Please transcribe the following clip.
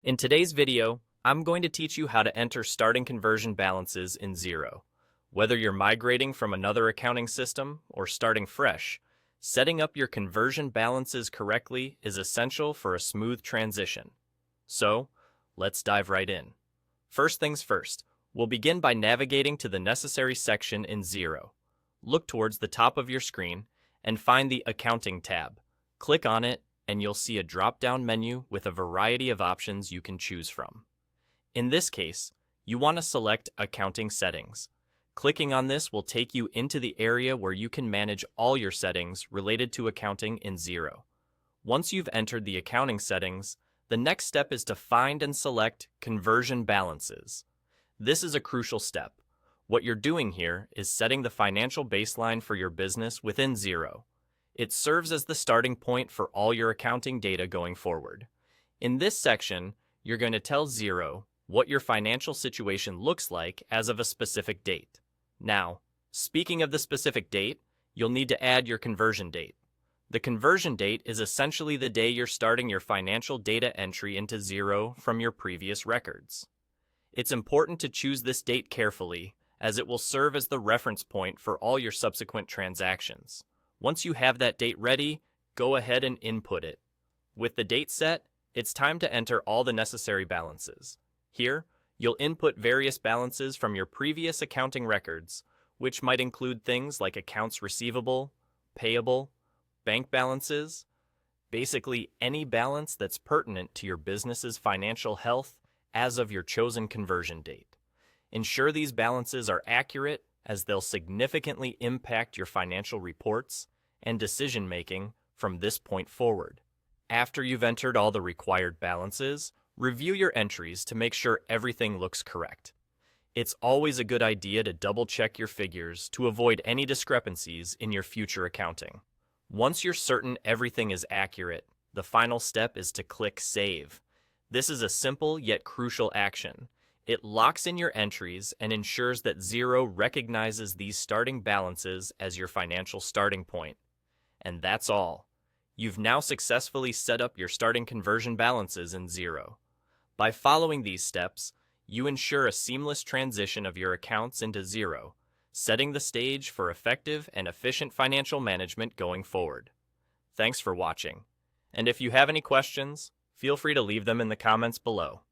In today's video, I'm going to teach you how to enter starting conversion balances in Xero. Whether you're migrating from another accounting system or starting fresh, setting up your conversion balances correctly is essential for a smooth transition. So, let's dive right in. First things first, we'll begin by navigating to the necessary section in Xero. Look towards the top of your screen and find the Accounting tab. Click on it and you'll see a drop-down menu with a variety of options you can choose from. In this case, you want to select Accounting Settings. Clicking on this will take you into the area where you can manage all your settings related to accounting in Xero. Once you've entered the accounting settings, the next step is to find and select Conversion Balances. This is a crucial step. What you're doing here is setting the financial baseline for your business within Xero. It serves as the starting point for all your accounting data going forward. In this section, you're going to tell Xero what your financial situation looks like as of a specific date. Now, speaking of the specific date, you'll need to add your conversion date. The conversion date is essentially the day you're starting your financial data entry into Xero from your previous records. It's important to choose this date carefully, as it will serve as the reference point for all your subsequent transactions. Once you have that date ready, go ahead and input it. With the date set, it's time to enter all the necessary balances. Here, you'll input various balances from your previous accounting records, which might include things like accounts receivable, payable, bank balances, basically any balance that's pertinent to your business's financial health as of your chosen conversion date. Ensure these balances are accurate, as they'll significantly impact your financial reports and decision-making from this point forward. After you've entered all the required balances, review your entries to make sure everything looks correct. It's always a good idea to double-check your figures to avoid any discrepancies in your future accounting. Once you're certain everything is accurate, the final step is to click Save. This is a simple yet crucial action. It locks in your entries and ensures that Xero recognizes these starting balances as your financial starting point. And that's all. You've now successfully set up your starting conversion balances in Xero. By following these steps, you ensure a seamless transition of your accounts into Xero, setting the stage for effective and efficient financial management going forward. Thanks for watching. And if you have any questions, feel free to leave them in the comments below.